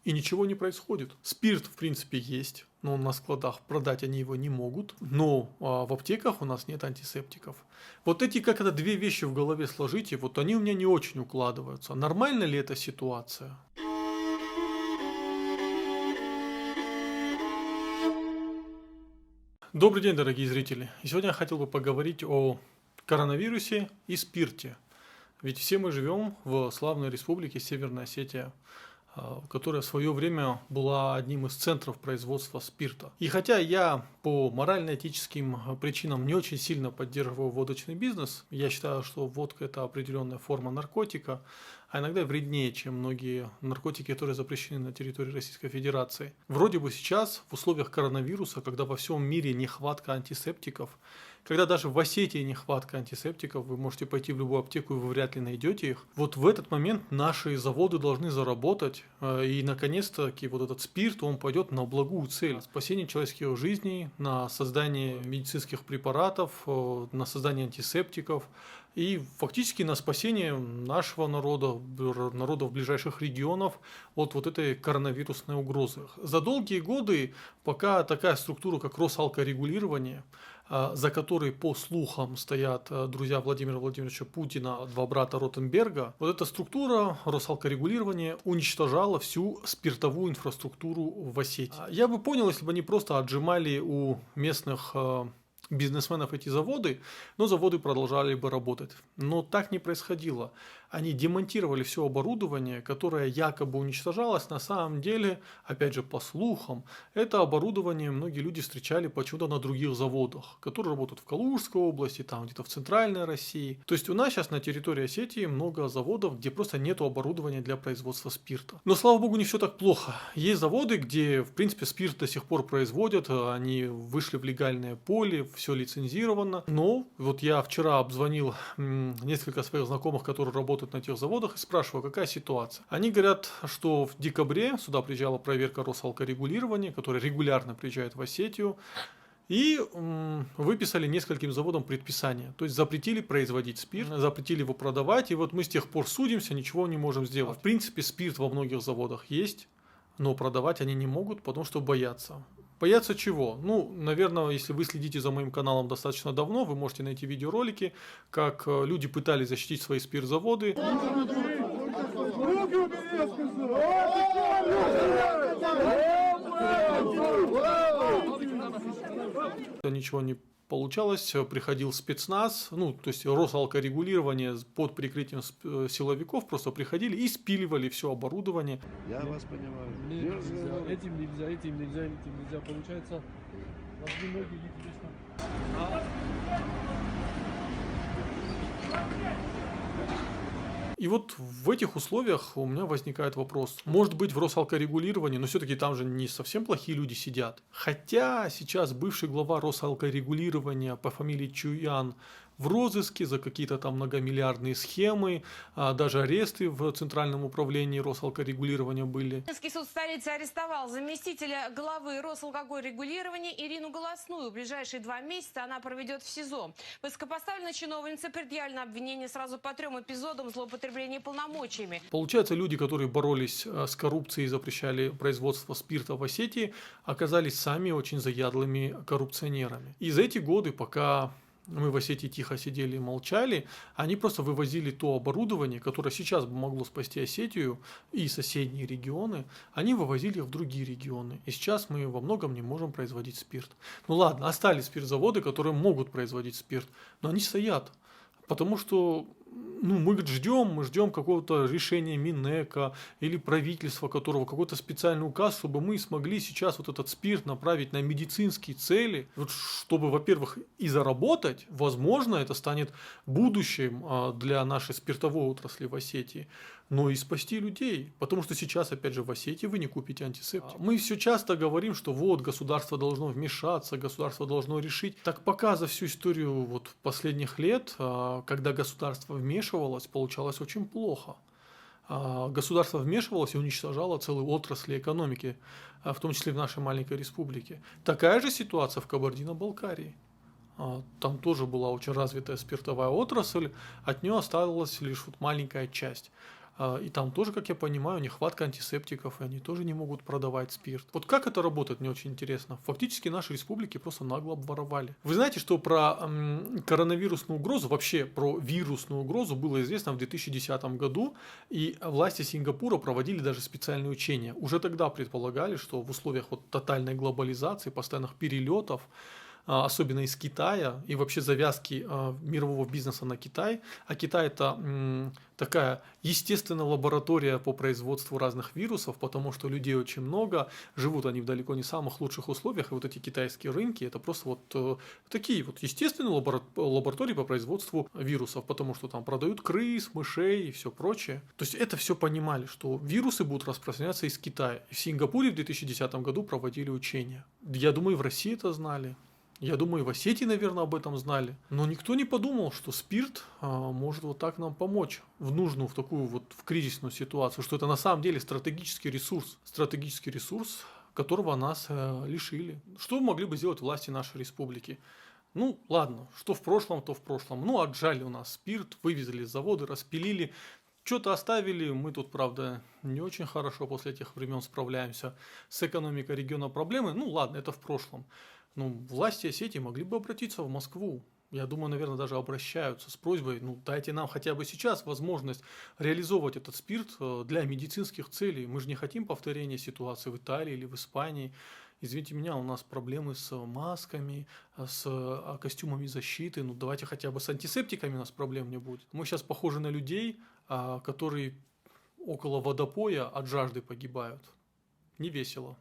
и ничего не происходит. Спирт, в принципе, есть, но на складах продать они его не могут. Но в аптеках у нас нет антисептиков. Вот эти, как это, две вещи в голове сложите, вот они у меня не очень укладываются. Нормально ли эта ситуация? Добрый день, дорогие зрители. И сегодня я хотел бы поговорить о коронавирусе и спирте. Ведь все мы живем в славной республике Северная Осетия, которая в свое время была одним из центров производства спирта. И хотя я по морально-этическим причинам не очень сильно поддерживаю водочный бизнес, я считаю, что водка – это определенная форма наркотика, а иногда вреднее, чем многие наркотики, которые запрещены на территории Российской Федерации. Вроде бы сейчас, в условиях коронавируса, когда во всем мире нехватка антисептиков, когда даже в Осетии нехватка антисептиков, вы можете пойти в любую аптеку и вы вряд ли найдете их. Вот в этот момент наши заводы должны заработать, и наконец-таки вот этот спирт, он пойдет на благую цель. Спасение человеческих жизней, на создание медицинских препаратов, на создание антисептиков и фактически на спасение нашего народа, народов ближайших регионов от вот этой коронавирусной угрозы. За долгие годы, пока такая структура, как Росалкорегулирование, за которой, по слухам, стоят друзья Владимира Владимировича Путина, два брата Ротенберга, вот эта структура Росалкорегулирования уничтожала всю спиртовую инфраструктуру в Осетии. Я бы понял, если бы они просто отжимали у местных бизнесменов эти заводы, но заводы продолжали бы работать. Но так не происходило. Они демонтировали все оборудование, которое якобы уничтожалось. На самом деле, опять же, по слухам, это оборудование многие люди встречали почему-то на других заводах, которые работают в Калужской области, там где-то в центральной России. То есть у нас сейчас на территории Осетии много заводов, где просто нет оборудования для производства спирта. Но, слава богу, не все так плохо. Есть заводы, где, в принципе, спирт до сих пор производят, они вышли в легальное поле, все лицензировано. Но вот я вчера обзвонил несколько своих знакомых, которые работают на тех заводах, и спрашиваю, какая ситуация. Они говорят, что в декабре сюда приезжала проверка Росалкорегулирования, которая регулярно приезжает в Осетию, и выписали нескольким заводам предписание. То есть запретили производить спирт, запретили его продавать, и вот мы с тех пор судимся, ничего не можем сделать. В принципе, спирт во многих заводах есть, но продавать они не могут, потому что боятся. Боятся чего? Ну, наверное, если вы следите за моим каналом достаточно давно, вы можете найти видеоролики, как люди пытались защитить свои спиртзаводы. Ничего не получалось, приходил спецназ, ну, то есть Росалкорегулирование под прикрытием силовиков просто приходили и спиливали все оборудование. Я вас понимаю. Нельзя, этим нельзя, этим нельзя, этим нельзя. Получается, должны ноги видеть здесь. И вот в этих условиях у меня возникает вопрос. Может быть, в Росалкорегулировании, но все-таки там же не совсем плохие люди сидят. Хотя сейчас бывший глава Росалкорегулирования по фамилии Чуян в розыске за какие-то там многомиллиардные схемы, даже аресты в Центральном управлении Росалкорегулирования были. Минский суд столицы арестовал заместителя главы Росалкогоррегулирования Ирину Голосную. В ближайшие 2 месяца она проведет в СИЗО. Высокопоставленной чиновнице предъявлено обвинение сразу по 3 эпизодам злоупотребления полномочиями. Получается, люди, которые боролись с коррупцией и запрещали производство спирта в Осетии, оказались сами очень заядлыми коррупционерами. И за эти годы, пока мы в Осетии тихо сидели и молчали, они просто вывозили то оборудование, которое сейчас бы могло спасти Осетию и соседние регионы, они вывозили их в другие регионы. И сейчас мы во многом не можем производить спирт. Ну ладно, остались спиртзаводы, которые могут производить спирт, но они стоят. Потому что мы ждем какого-то решения Минэка или правительства, которого какой-то специальный указ, чтобы мы смогли сейчас вот этот спирт направить на медицинские цели, вот чтобы, во-первых, и заработать, возможно, это станет будущим для нашей спиртовой отрасли в Осетии, но и спасти людей, потому что сейчас, опять же, в Осетии вы не купите антисептик. Мы все часто говорим, что вот государство должно вмешаться, государство должно решить. Так пока за всю историю вот последних лет, когда государство вмешивалось, получалось очень плохо. Государство вмешивалось и уничтожало целые отрасли экономики, в том числе в нашей маленькой республике. Такая же ситуация в Кабардино-Балкарии. Там тоже была очень развитая спиртовая отрасль, от нее осталась лишь вот маленькая часть. И там тоже, как я понимаю, нехватка антисептиков, и они тоже не могут продавать спирт. Вот как это работает, мне очень интересно. Фактически наши республики просто нагло обворовали. Вы знаете, что про коронавирусную угрозу, вообще про вирусную угрозу было известно в 2010 году, и власти Сингапура проводили даже специальные учения. Уже тогда предполагали, что в условиях вот тотальной глобализации, постоянных перелетов, особенно из Китая, и вообще завязки мирового бизнеса на Китай. А Китай это такая естественная лаборатория по производству разных вирусов, потому что людей очень много, живут они в далеко не самых лучших условиях, и вот эти китайские рынки это просто вот такие вот естественные лаборатории по производству вирусов, потому что там продают крыс, мышей и все прочее. То есть это все понимали, что вирусы будут распространяться из Китая. И в Сингапуре в 2010 году проводили учения. Я думаю, и в России это знали. Я думаю, и в Осетии, наверное, об этом знали. Но никто не подумал, что спирт может вот так нам помочь в нужную, в такую вот в кризисную ситуацию, что это на самом деле стратегический ресурс, которого нас лишили. Что могли бы сделать власти нашей республики? Ну, ладно, что в прошлом, то в прошлом. Ну, отжали у нас спирт, вывезли с завода, распилили. Что-то оставили, мы тут, правда, не очень хорошо после этих времен справляемся с экономикой региона проблемы. Ну, ладно, это в прошлом. Ну, власти Осетии могли бы обратиться в Москву. Я думаю, наверное, даже обращаются с просьбой, ну, дайте нам хотя бы сейчас возможность реализовывать этот спирт для медицинских целей. Мы же не хотим повторения ситуации в Италии или в Испании. Извините меня, у нас проблемы с масками, с костюмами защиты. Ну, давайте хотя бы с антисептиками у нас проблем не будет. Мы сейчас похожи на людей, которые около водопоя от жажды погибают. Не весело.